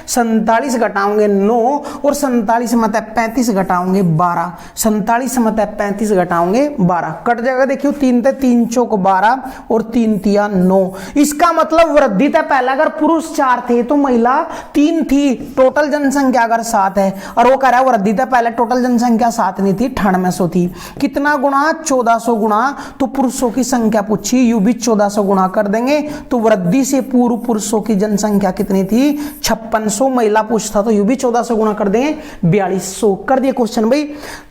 47 घटाओगे 9, और 47 में 35 घटाओगे 12, 47 मत 35 घटाओगे 12, कट जाएगा। देखियो 3 थे 3 चौक 12 और 3 तिया 9। इसका मतलब वृद्धि था पहले अगर पुरुष 4 थे तो महिला 3 थी, टोटल जनसंख्या अगर 7 है, और वो कह रहा है वृद्धि था पहले टोटल जनसंख्या 7 नहीं थी 9800 थी। कितना गुणा? 1400 गुणा, तो पुरुषों की संख्या पूछी, यू भी 1400 गुणा कर देंगे तो वृद्धि से पूर्व पुरुषों की जनसंख्या कितनी थी? 5600। महिला पूछता तो यू भी 1400 गुणा कर देंगे 4200। कर दिए क्वेश्चन भाई।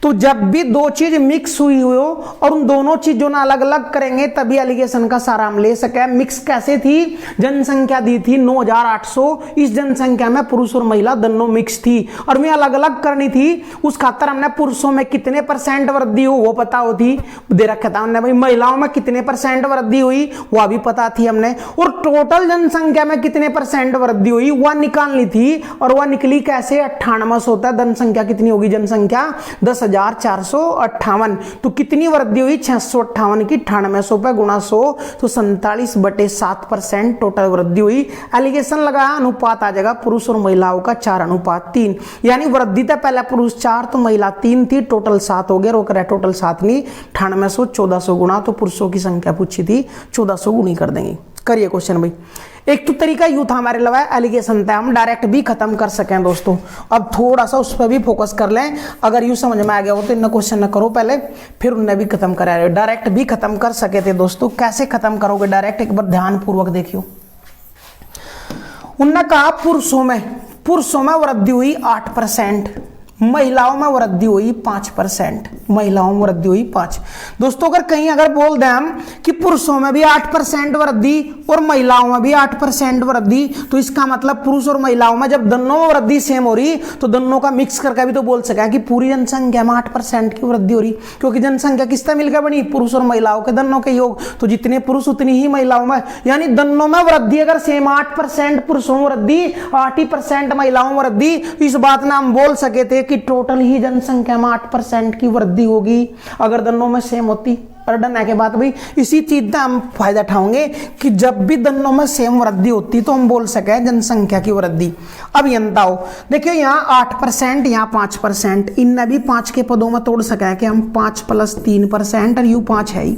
तो जब भी दो चीज मिक्स हुई हो और उन दोनों चीजों ना अलग अलग करेंगे तभी एलिगेशन का सारा हम ले सके। मिक्स कैसे थी? जनसंख्या दी थी 9800, इस जनसंख्या में पुरुष और महिला दोनों मिक्स थी और मैं अलग अलग करनी थी। उस खातर हमने पुरुषों में कितने % वृद्धि हो वो पता होती, दे रखा था हमने भाई। महिलाओं में कितने % वृद्धि हुई वह भी पता थी हमने, और टोटल जनसंख्या में कितने % वृद्धि हुई वह निकालनी थी। और वह निकली कैसे? 98 होता है। जनसंख्या कितनी होगी? जनसंख्या 10,458। तो कितनी वृद्धि हुई? 658 की 9800 पे गुणा 100, तो 47/7% टोटल वृद्धि हुई। एलिगेशन लगाया, अनुपात आ जाएगा पुरुष और महिलाओं का 4:3, यानी वृद्धि था पहले पुरुष 4 तो महिला 3 थी, टोटल 7 हो गया। रोक रहा है टोटल 7 नहीं, 9800 1400 गुणा, तो पुरुषों की संख्या पूछी थी 1400 गुणी कर देंगे। करिए क्वेश्चन भाई। एक तो तरीका यू था हमारे लवा एलिगेशन था, हम डायरेक्ट भी खत्म कर सकें दोस्तों। अब थोड़ा सा उस पर भी फोकस कर लें, अगर यू समझ में आ गया हो तो इन क्वेश्चन न करो पहले, फिर उनने भी खत्म करा रहे। डायरेक्ट भी खत्म कर सके थे दोस्तों। कैसे खत्म करोगे डायरेक्ट, एक बार ध्यान पूर्वक देखियो। उनने कहा पुरुषों में वृद्धि हुई 8%, महिलाओं में वृद्धि हुई 5%, महिलाओं में वृद्धि हुई 5। दोस्तों अगर बोल दें हम कि पुरुषों में भी 8% वृद्धि और महिलाओं में भी 8% वृद्धि, तो इसका मतलब पुरुष और महिलाओं में जब दोनों में वृद्धि सेम हो रही तो दोनों का मिक्स करके भी तो बोल सका कि पूरी जनसंख्या में 8% की वृद्धि हो रही, क्योंकि जनसंख्या किससे मिलकर बनी? पुरुष और महिलाओं के दोनों के योग, तो जितने पुरुष उतनी ही महिलाओं में, यानी दोनों में वृद्धि अगर सेम 8% पुरुषों में वृद्धि 8% महिलाओं में वृद्धि, इस बात में हम बोल सके थे कि टोटल ही जनसंख्या में 8% की वृद्धि होगी अगर दोनों में सेम होती। और डरने के बाद भाई इसी चीज का हम फायदा उठाएंगे कि जब भी दोनों में सेम वृद्धि होती तो हम बोल सके जनसंख्या की वृद्धि। अब यंता हो देखियो, यहाँ 8% यहाँ 5%, इनने भी 5 के पदों में तोड़ सके कि हम 5 + 3% और यू 5 है ही।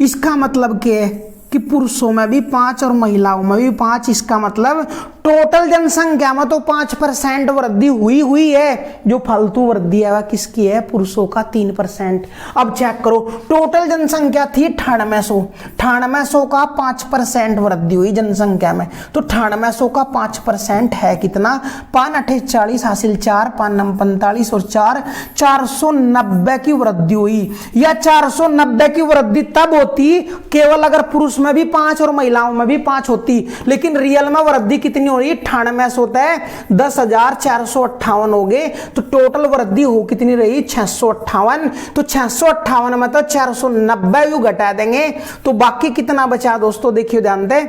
इसका मतलब क्या है कि पुरुषों में भी 5 और महिलाओं में भी 5। इसका मतलब टोटल जनसंख्या में तो 5% वृद्धि हुई है, जो फालतू वृद्धि है वह किसकी है? पुरुषों का 3%। अब चेक करो, टोटल जनसंख्या थी 9800 का 5% वृद्धि हुई जनसंख्या में, तो 9800 का 5% है कितना? 5 × 40 हासिल 4, 5 × 45 और 4 490 की वृद्धि हुई। या 490 की वृद्धि तब होती केवल अगर पुरुष में भी 5 और महिलाओं में भी 5 होती, लेकिन रियल में वृद्धि कितनी हो रही? 98 होता है 10,458 हो गए, तो टोटल वृद्धि हो कितनी रही? 658। तो 658 में तो 490 घटा देंगे तो बाकी कितना बचा दोस्तों? देखिए ध्यान दें,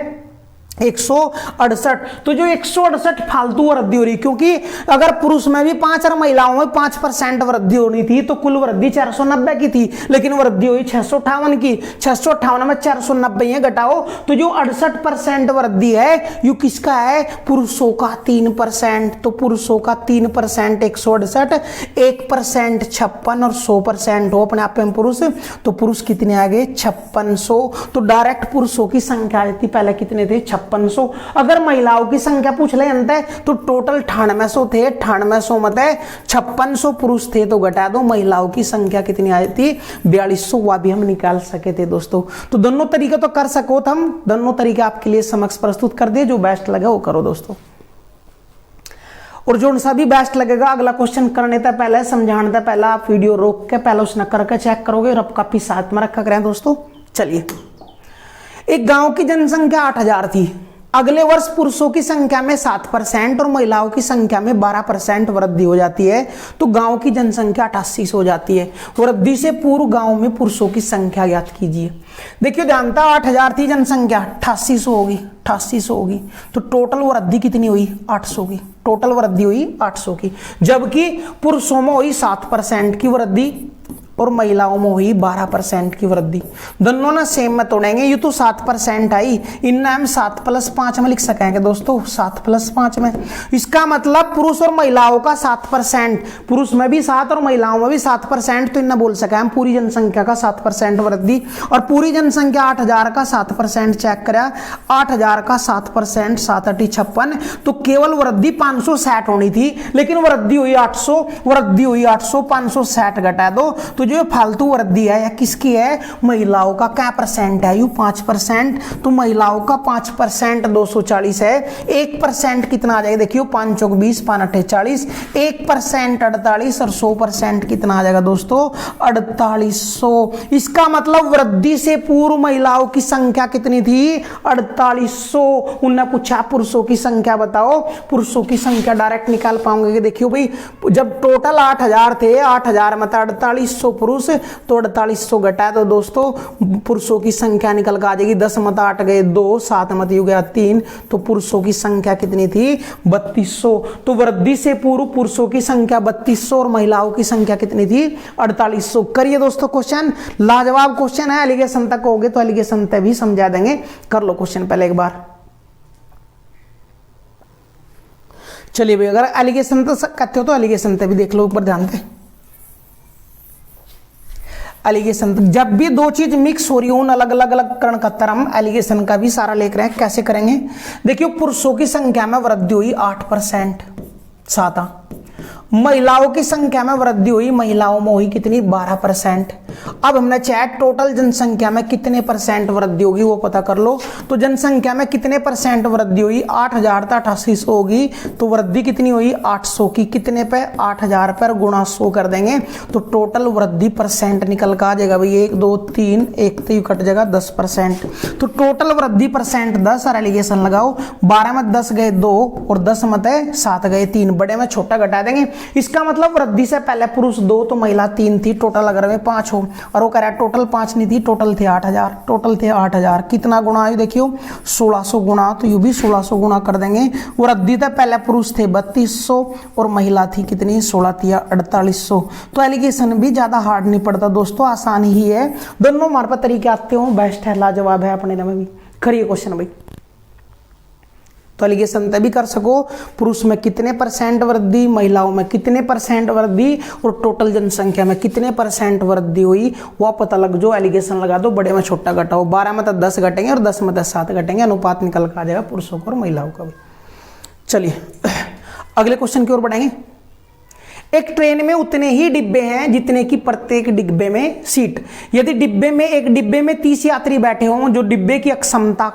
168। तो जो 168 फालतू वृद्धि हो रही, क्योंकि अगर पुरुष में भी 5 और महिलाओं में 5% वृद्धि होनी थी तो कुल वृद्धि 490 की थी, लेकिन वृद्धि हुई 658 की। 658 में 490 घटाओ तो जो 68% वृद्धि है यू किसका है? पुरुषों का 3%। तो पुरुषों का 3% 168, 1% 56 और 100% हो अपने आप में पुरुष, तो पुरुष कितने आ गए? 5600। तो डायरेक्ट पुरुषों की संख्या थी पहले कितने थे? 5600। अगर महिलाओं की संख्या पूछ ले तो टोटल 9800 थे, 9800 मत है 5600 पुरुष थे तो घटा दो, महिलाओं की संख्या कितनी आई थी? 4200। वह भी हम निकाल सके थे दोस्तों। तो दोनों तरीके तो कर सको, हम दोनों तरीके आपके लिए समक्ष प्रस्तुत कर दिए, जो बेस्ट लगे वो करो दोस्तों। और जो सा भी बेस्ट लगेगा अगला क्वेश्चन करने से पहले, समझाने से पहले आप वीडियो रोक के पहले उसने करके चेक करोगे, रब काफी साथ में रखा करें दोस्तों। चलिए, एक गांव की जनसंख्या 8000 थी। अगले वर्ष पुरुषों की संख्या में 7% और महिलाओं की संख्या में 12% वृद्धि हो जाती है, तो गांव की जनसंख्या 8800 हो जाती है। वृद्धि से पूर्व गांव में पुरुषों की संख्या ज्ञात कीजिए। देखिए ध्यानता, 8000 थी जनसंख्या, 8800 होगी, 8800 होगी, तो टोटल वृद्धि कितनी हुई? 800 की। टोटल वृद्धि हुई 800 की, जबकि पुरुषों में हुई 7% की वृद्धि और महिलाओं में हुई 12% की वृद्धि। दोनों ना सेम में तोड़ेंगे, ये तो 7% आई, इनना हम 7 + 5 में लिख सकेंगे दोस्तों, 7 + 5 में। इसका मतलब पुरुष और महिलाओं का 7%, पुरुष में भी 7 और महिलाओं में भी 7%, तो इन्ना बोल सके हम पूरी जनसंख्या का 7% वृद्धि। और पूरी जनसंख्या 8000 का 7% चेक करा, 8000 का 7%, 7 × 56, तो केवल वृद्धि 560 होनी थी, लेकिन वृद्धि हुई 800, वृद्धि हुई 800, 560 घटा दो, तो जो फालतू वृद्धि है या किसकी है, महिलाओं का। क्या परसेंट है, यू 5%, तो महिलाओं का 5% 240 है। 1% कितना आ जाएगा, देखियो 5 × 20, 5 × 48, 1% 48 और 100% कितना आ जाएगा दोस्तों, 4800। इसका मतलब वृद्धि से पूर्व महिलाओं की संख्या कितनी थी, 4800। उन्होंने पूछा पुरुषों की संख्या बताओ, पुरुषों की संख्या डायरेक्ट निकाल पाओगे कि देखियो भाई जब टोटल 8000 थे, 8000 में 4800 पुरुष, तो 4800 घटा तो दोस्तों पुरुषों की संख्या निकल कर आ जाएगी। 10 में 8 गए 2, 7 में हो गया 3, तो पुरुषों की संख्या कितनी थी, 3200। तो वृद्धि से पूर्व पुरुषों की संख्या 3200 और महिलाओं की संख्या कितनी थी, 4800। करिए दोस्तों क्वेश्चन, लाजवाब क्वेश्चन है, एलिगेशन तक हो गए तो एलिगेशन तक भी समझा देंगे। कर लो क्वेश्चन पहले एक बार। चलिए भाई, अगर एलिगेशन तो कहते हो तो एलिगेशन तक भी देख लो, ऊपर ध्यान दें। एलिगेशन जब भी दो चीज मिक्स हो रही हो, अलग अलग अलग करण का हम एलिगेशन का भी सारा लेकर हैं। कैसे करेंगे, देखियो पुरुषों की संख्या में वृद्धि हुई 8%, 7। महिलाओं की संख्या में वृद्धि हुई, महिलाओं में हुई कितनी, 12%। अब हमने चाहे टोटल जनसंख्या में कितने परसेंट वृद्धि होगी वो पता कर लो। तो जनसंख्या में कितने परसेंट वृद्धि हुई, 8000 था 8800 होगी, तो वृद्धि कितनी हुई 800 की, कितने पे, 8000 पर गुणा 100 कर देंगे, तो टोटल वृद्धि परसेंट निकल कर आ जाएगा भाई 1 2 3, 1 तो कट जाएगा 10%। तो टोटल वृद्धि परसेंट 10 और एलिगेशन लगाओ, 12 में 10 गए 2 और 10 में 7 गए 3, बड़े में छोटा घटा देंगे। इसका मतलब वृद्धि से पहले पुरुष 2 तो महिला 3 थी, टोटल अगर वे 5 हो, और वो कह रहा है टोटल 5 नहीं थी, टोटल थे 8000, टोटल थे 8000। कितना गुणा है देखियो, 1600 गुणा, तो यू भी 1600 गुणा कर देंगे। वृद्धि से पहले पुरुष थे 3200 और महिला थी कितनी, 16 थी 4800। तो एलिगेशन भी ज्यादा हार्ड नहीं पड़ता दोस्तों, आसान ही है। दोनों हमारे पास तरीके आते हो, बेस्ट है, लाजवाब है अपने में भी। करिए क्वेश्चन भाई। तो एलिगेशन तभी कर सको, पुरुष में कितने परसेंट वृद्धि, महिलाओं में कितने परसेंट वृद्धि और टोटल जनसंख्या में कितने परसेंट वृद्धि हुई, वह पता लग जो, एलिगेशन लगा दो, बड़े में छोटा घटाओ। 12 में तो 10 घटेंगे और 10 में 7 घटेंगे, अनुपात निकल कर आ जाएगा पुरुषों का और महिलाओं का भी। चलिए अगले क्वेश्चन की ओर बढ़ेंगे। एक ट्रेन में उतने ही डिब्बे हैं जितने की प्रत्येक डिब्बे में सीट। यदि एक डिब्बे में 30 यात्री बैठे हों, जो डिब्बे की अक्षमता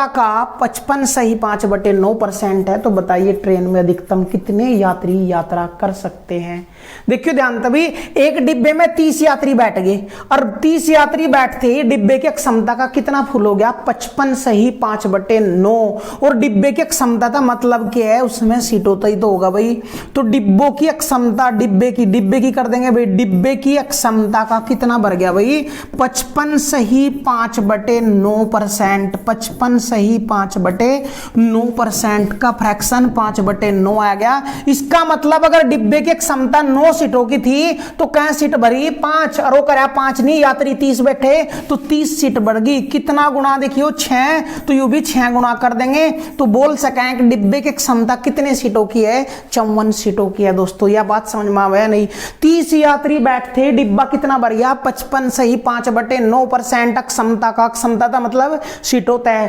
का 55 सही 5/9% है, तो बताइए ट्रेन में अधिकतम कितने यात्री यात्रा कर सकते हैं। देखियो ध्यान, तभी एक डिब्बे में 30 यात्री बैठ गए और 30 यात्री बैठते ही डिब्बे की क्षमता का कितना फुल हो गया, 55 सही 5/9। और डिब्बे की क्षमता का मतलब क्या है, उसमें सीट होता ही तो होगा भाई। तो डिब्बों की क्षमता, डिब्बे की कर देंगे भाई, डिब्बे की क्षमता का कितना बढ़ गया भाई, 55 सही 5/9%। 55 सही 5/9% का फ्रैक्शन 5/9 आ गया। इसका मतलब अगर डिब्बे की क्षमता 9 सीटों की थी तो क्या सीट भरी, 5, और वो करा 5 नहीं, यात्री 30 बैठे तो 30 सीट बढ़ गई। कितना गुणा देखियो, 6, तो यू भी 6 गुणा कर देंगे, तो बोल सकें कि डिब्बे की क्षमता कितने सीटों की है, 54 सीटों की है। दोस्तों यह बात समझ में आया नहीं, 30 यात्री बैठते, डिब्बा कितना बढ़ गया, 55 सही 5/9% क्षमता का, क्षमता था मतलब सीटों तय,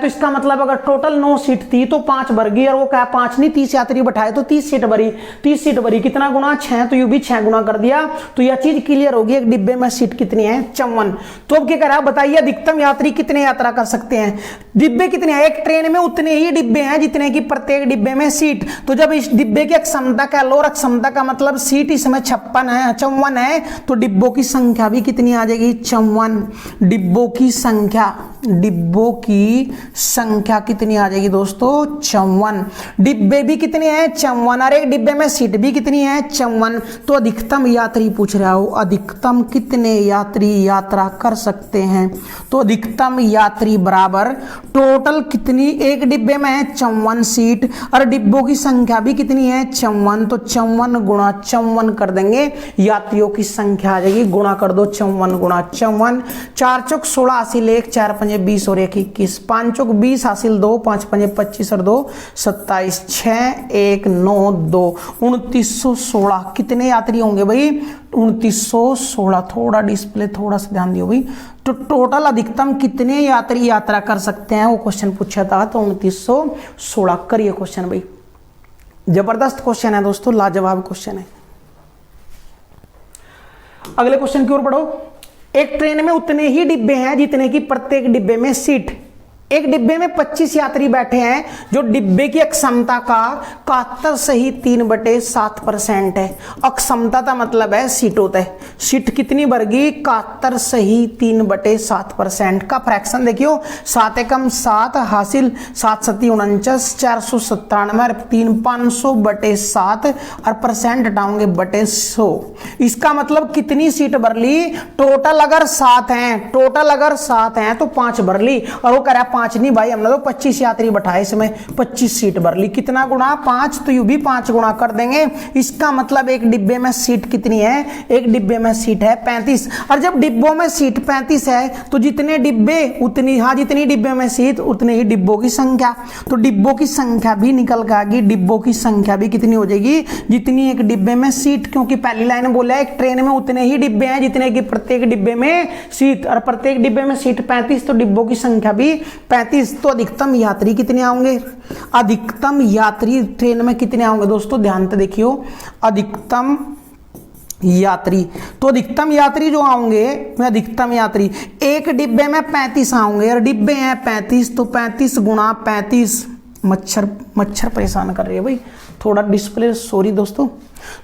तो इसका मतलब अगर टोटल 9 सीट थी तो 5 बढ़ गई, और वो क्या 5 नहीं, 30 यात्री बैठाए तो 30 सीट भरी, 30 सीट भरी, कितना गुणा, 6, तो यू भी 6 गुणा कर दिया। तो यह चीज क्लियर होगी, एक डिब्बे में सीट कितनी है, 54। तो अब क्या कह रहा है, बताइए अधिकतम यात्री कितने यात्रा कर सकते हैं, डिब्बे कितने हैं, एक ट्रेन में उतने ही डिब्बे हैं जितने की प्रत्येक डिब्बे में सीट। तो जब इस डिब्बे की क्षमता का, लोर क्षमता का मतलब सीट इसमें 54 है, तो डिब्बों की संख्या भी कितनी आ जाएगी, 54। डिब्बों की संख्या डिब्बों की संख्या कितनी आ जाएगी दोस्तों 54। डिब्बे भी कितने हैं 54 और एक डिब्बे में सीट भी कितनी है 54। तो अधिकतम यात्री पूछ रहा हो अधिकतम कितने यात्री यात्रा कर सकते हैं। तो अधिकतम यात्री बराबर टोटल कितनी, एक डिब्बे में है 54 सीट और डिब्बों की संख्या भी कितनी है 54। तो 54 गुणा 54 कर देंगे, यात्रियों की संख्या आ जाएगी, गुणा कर दो 54 गुणा 54। 4 चौक 16 हासिल 1, 4 पंजे 20 और 1 21, 5 चौक 20 हासिल 2, 5 पंजे 25 और 2 27, 6 1 9 2 2916। कितने यात्री होंगे भाई 2916। थोड़ा डिस्प्ले थोड़ा सा ध्यान दियो भाई। तो टोटल अधिकतम कितने यात्री यात्रा कर सकते हैं वो क्वेश्चन पूछा था, तो 2916। करिए क्वेश्चन भाई, जबरदस्त क्वेश्चन है दोस्तों, लाजवाब क्वेश्चन है। अगले क्वेश्चन की ओर बढ़ो। एक ट्रेन में उतने ही डिब्बे हैं जितने की प्रत्येक डिब्बे में सीट। एक डिब्बे में 25 यात्री बैठे हैं, जो डिब्बे की अक्षमता का 71 सही 3/7% है। अक्षमता का मतलब है सीट होता है, सीट कितनी भरगी 71 सही 3/7% का फ्रैक्शन देखियो, 7 एकम 7 हासिल 7 सती 49, 497 और 3 500/7 और परसेंट हटाओगे बटे 100। इसका मतलब कितनी सीट भर ली, टोटल अगर 7 हैं, टोटल अगर 7 हैं तो 5 भर ली, और वो कह रहा 5 नहीं भाई हमने तो 25 यात्री बैठाए, इसमें 25 सीट भर ली। कितना गुणा 5, तो यू भी 5 गुणा कर देंगे। इसका मतलब एक डिब्बे में सीट कितनी है, एक डिब्बे में सीट है 35। और जब डिब्बों में सीट 35 है तो जितने डिब्बे उतनी, हाँ जितनी डिब्बे में सीट उतने ही डिब्बों की संख्या। तो डिब्बों की संख्या भी निकल के आएगी, डिब्बों की संख्या भी कितनी हो जाएगी जितनी एक डिब्बे में सीट, क्योंकि पहली लाइन बोला है एक ट्रेन में उतने ही डिब्बे हैं जितने की प्रत्येक डिब्बे में सीट, और प्रत्येक डिब्बे में सीट 35, तो डिब्बों की संख्या भी 35। तो अधिकतम यात्री कितने आएंगे, अधिकतम यात्री ट्रेन में कितने आएंगे दोस्तों, ध्यान से देखियो। अधिकतम यात्री, तो अधिकतम यात्री जो आएंगे, अधिकतम यात्री एक डिब्बे में 35 आएंगे, और डिब्बे हैं 35, तो 35 गुणा 35। मच्छर परेशान कर रही है भाई, थोड़ा डिस्प्ले सॉरी दोस्तों।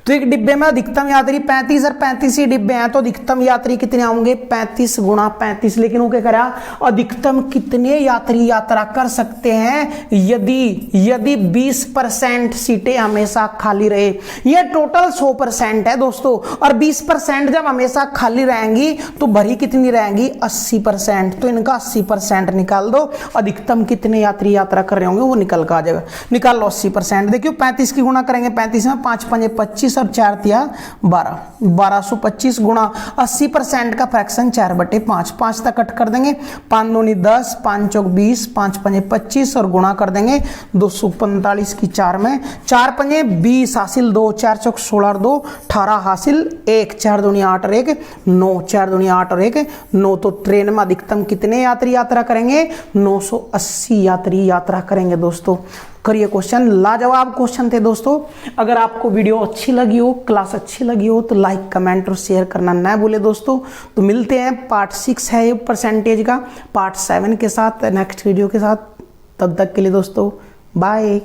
तो एक डिब्बे में अधिकतम यात्री 35 और 35 ही डिब्बे हैं, तो अधिकतम यात्री कितने आएंगे 35 गुणा 35। लेकिन वो क्या करा, अधिकतम कितने यात्री यात्रा कर सकते हैं यदि 20% सीटें हमेशा खाली रहे। ये टोटल 100% है दोस्तों, और 20% जब हमेशा खाली रहेंगी तो भरी कितनी रहेंगी 80%। तो इनका 80% निकाल दो, अधिकतम कितने यात्री यात्रा कर रहे होंगे वो निकल कर आ जाएगा। निकाल लो 80%। देखियो 35 की गुणा करेंगे 35 में, 5 पंजे 25 और 4 तिया 12, 1225 गुणा 80% का फ्रैक्शन 4/5, 5 तक कट कर देंगे, 5 दूनी 10, 5 चौक 20, 5 पंजे 25 और गुणा कर देंगे 245 की 4 में, 4 पंजे 20 हासिल 2, 4 चौक 16 और 2 18 हासिल 1, 4 दूनी 8 और 1 9, 4 दूनी 8 और 1 9। तो ट्रेन में अधिकतम कितने यात्री यात्रा करेंगे 980 यात्री यात्रा करेंगे दोस्तों। करिए क्वेश्चन, लाजवाब क्वेश्चन थे दोस्तों। अगर आपको वीडियो अच्छी लगी हो, क्लास अच्छी लगी हो तो लाइक कमेंट और शेयर करना ना भूले दोस्तों। तो मिलते हैं पार्ट 6 है ये परसेंटेज का, पार्ट 7 के साथ नेक्स्ट वीडियो के साथ। तब तक के लिए दोस्तों बाय।